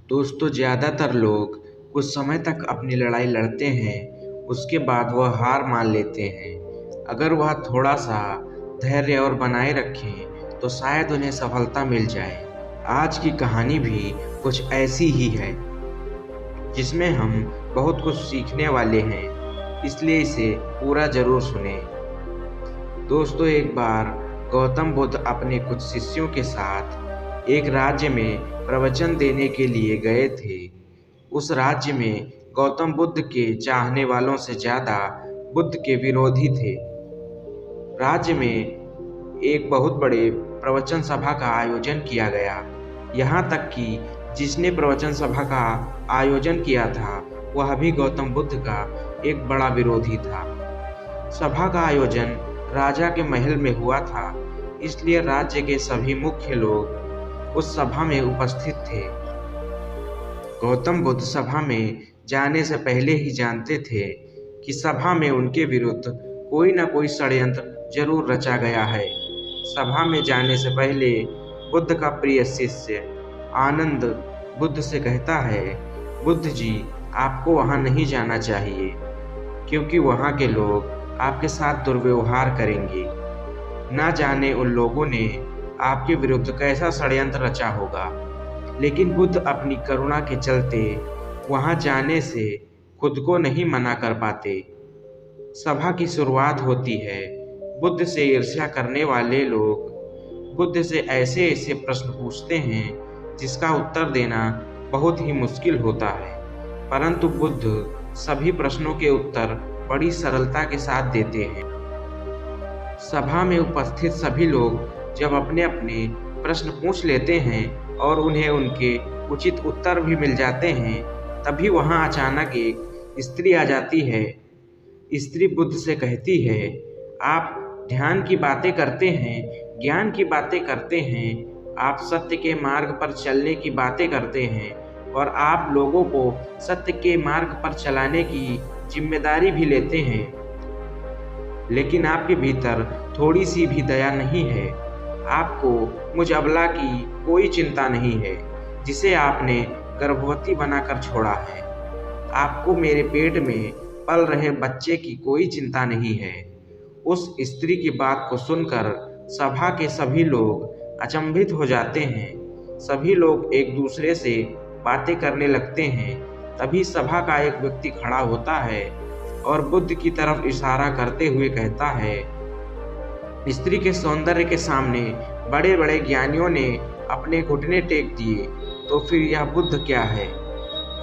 दोस्तों, ज़्यादातर लोग कुछ समय तक अपनी लड़ाई लड़ते हैं, उसके बाद वह हार मान लेते हैं। अगर वह थोड़ा-सा धैर्य और बनाए रखें, तो शायद उन्हें सफलता मिल जाए। आज की कहानी भी कुछ ऐसी ही है, जिसमें हम बहुत कुछ सीखने वाले हैं, इसलिए इसे पूरा ज़रूर सुनें। दोस्तों, एक बार गौतम बुद्ध अपने कुछ शिष्यों के साथ एक राज्य में प्रवचन देने के लिए गए थे। उस राज्य में गौतम बुद्ध के चाहने वालों से ज़्यादा बुद्ध के विरोधी थे। राज्य में एक बहुत बड़े प्रवचन सभा का आयोजन किया गया। यहाँ तक कि जिसने प्रवचन सभा का आयोजन किया था, वह भी गौतम बुद्ध का एक बड़ा विरोधी था। सभा का आयोजन राजा के महल में हुआ था, इसलिए राज्य के सभी मुख्य लोग उस सभा में उपस्थित थे। गौतम बुद्ध सभा में जाने से पहले ही जानते थे कि सभा में उनके विरुद्ध कोई न कोई षड्यंत्र जरूर रचा गया है। सभा में जाने से पहले बुद्ध का प्रिय शिष्य आनंद बुद्ध से कहता है, बुद्ध जी, आपको वहां नहीं जाना चाहिए, क्योंकि वहां के लोग आपके साथ दुर्व्यवहार करेंगे। ना जाने उन लोगों ने आपके विरुद्ध कैसा षड्यंत्र रचा होगा। लेकिन बुद्ध अपनी करुणा के चलते वहां जाने से खुद को नहीं मना कर पाते। सभा की शुरुआत होती है। बुद्ध से ईर्ष्या करने वाले लोग बुद्ध से ऐसे ऐसे प्रश्न पूछते हैं जिसका उत्तर देना बहुत ही मुश्किल होता है, परंतु बुद्ध सभी प्रश्नों के उत्तर बड़ी सरलता के साथ देते हैं। सभा में उपस्थित सभी लोग जब अपने अपने प्रश्न पूछ लेते हैं और उन्हें उनके उचित उत्तर भी मिल जाते हैं, तभी वहां अचानक एक स्त्री आ जाती है। स्त्री बुद्ध से कहती है, आप ध्यान की बातें करते हैं, ज्ञान की बातें करते हैं, आप सत्य के मार्ग पर चलने की बातें करते हैं और आप लोगों को सत्य के मार्ग पर चलाने की जिम्मेदारी भी लेते हैं, लेकिन आपके भीतर थोड़ी सी भी दया नहीं है। आपको मुझ अबला की कोई चिंता नहीं है, जिसे आपने गर्भवती बनाकर छोड़ा है। आपको मेरे पेट में पल रहे बच्चे की कोई चिंता नहीं है। उस स्त्री की बात को सुनकर सभा के सभी लोग अचंभित हो जाते हैं। सभी लोग एक दूसरे से बातें करने लगते हैं। तभी सभा का एक व्यक्ति खड़ा होता है और बुद्ध की तरफ इशारा करते हुए कहता है, स्त्री के सौंदर्य के सामने बड़े बड़े ज्ञानियों ने अपने घुटने टेक दिए, तो फिर यह बुद्ध क्या है।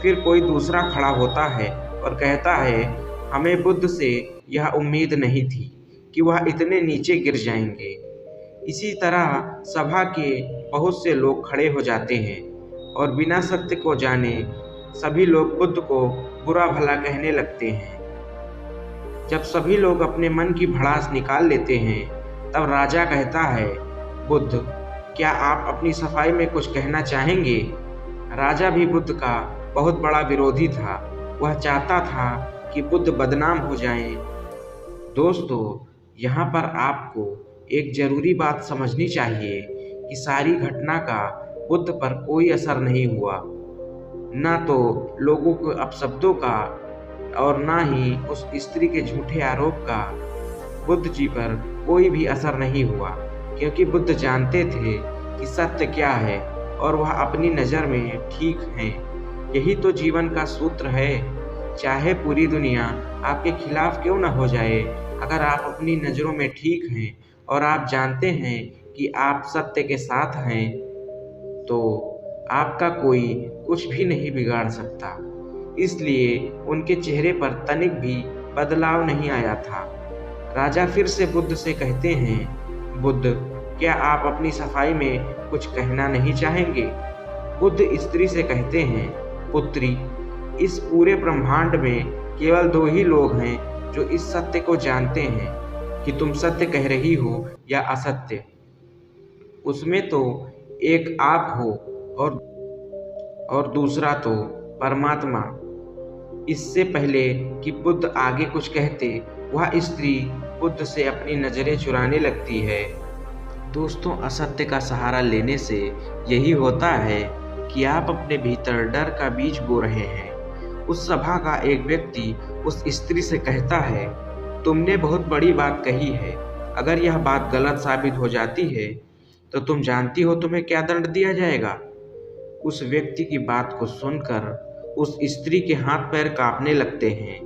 फिर कोई दूसरा खड़ा होता है और कहता है, हमें बुद्ध से यह उम्मीद नहीं थी कि वह इतने नीचे गिर जाएंगे। इसी तरह सभा के बहुत से लोग खड़े हो जाते हैं और बिना सत्य को जाने सभी लोग बुद्ध को बुरा भला कहने लगते हैं। जब सभी लोग अपने मन की भड़ास निकाल लेते हैं, तब राजा कहता है, बुद्ध, क्या आप अपनी सफाई में कुछ कहना चाहेंगे। राजा भी बुद्ध का बहुत बड़ा विरोधी था। वह चाहता था कि बुद्ध बदनाम हो जाएं। दोस्तों, यहाँ पर आपको एक जरूरी बात समझनी चाहिए कि सारी घटना का बुद्ध पर कोई असर नहीं हुआ। ना तो लोगों के अपशब्दों का और ना ही उस स्त्री के झूठे आरोप का बुद्ध जी पर कोई भी असर नहीं हुआ, क्योंकि बुद्ध जानते थे कि सत्य क्या है और वह अपनी नज़र में ठीक हैं। यही तो जीवन का सूत्र है। चाहे पूरी दुनिया आपके खिलाफ क्यों न हो जाए, अगर आप अपनी नज़रों में ठीक हैं और आप जानते हैं कि आप सत्य के साथ हैं, तो आपका कोई कुछ भी नहीं बिगाड़ सकता। इसलिए उनके चेहरे पर तनिक भी बदलाव नहीं आया था। राजा फिर से बुद्ध से कहते हैं, बुद्ध, क्या आप अपनी सफाई में कुछ कहना नहीं चाहेंगे। बुद्ध स्त्री से कहते हैं, पुत्री, इस पूरे ब्रह्मांड में केवल दो ही लोग हैं जो इस सत्य को जानते हैं कि तुम सत्य कह रही हो या असत्य। उसमें तो एक आप हो और दूसरा तो परमात्मा। इससे पहले कि बुद्ध आगे कुछ कहते, वह स्त्री बुद्ध से अपनी नज़रें चुराने लगती है। दोस्तों, असत्य का सहारा लेने से यही होता है कि आप अपने भीतर डर का बीज बो रहे हैं। उस सभा का एक व्यक्ति उस स्त्री से कहता है, तुमने बहुत बड़ी बात कही है। अगर यह बात गलत साबित हो जाती है तो तुम जानती हो तुम्हें क्या दंड दिया जाएगा। उस व्यक्ति की बात को सुनकर उस स्त्री के हाथ पैर कांपने लगते हैं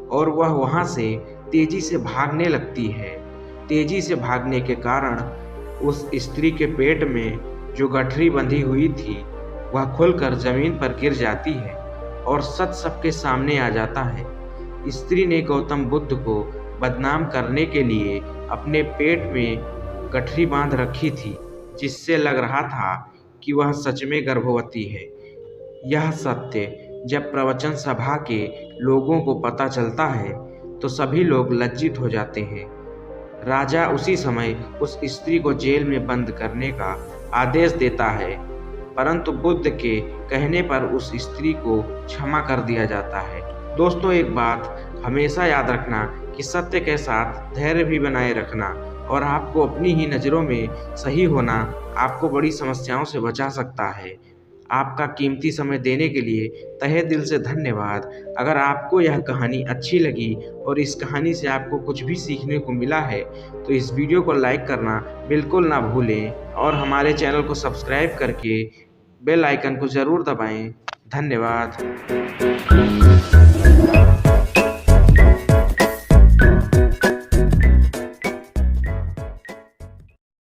और वह वहां से तेजी से भागने लगती है। तेजी से भागने के कारण उस स्त्री के पेट में जो गठरी बंधी हुई थी वह खुलकर जमीन पर गिर जाती है और सच सबके सामने आ जाता है। स्त्री ने गौतम बुद्ध को बदनाम करने के लिए अपने पेट में गठरी बांध रखी थी, जिससे लग रहा था कि वह सच में गर्भवती है। यह सत्य जब प्रवचन सभा के लोगों को पता चलता है तो सभी लोग लज्जित हो जाते हैं। राजा उसी समय उस स्त्री को जेल में बंद करने का आदेश देता है, परंतु बुद्ध के कहने पर उस स्त्री को क्षमा कर दिया जाता है। दोस्तों, एक बात हमेशा याद रखना कि सत्य के साथ धैर्य भी बनाए रखना और आपको अपनी ही नज़रों में सही होना आपको बड़ी समस्याओं से बचा सकता है। आपका कीमती समय देने के लिए तहे दिल से धन्यवाद। अगर आपको यह कहानी अच्छी लगी और इस कहानी से आपको कुछ भी सीखने को मिला है तो इस वीडियो को लाइक करना बिल्कुल ना भूलें और हमारे चैनल को सब्सक्राइब करके बेल आइकन को ज़रूर दबाएं। धन्यवाद।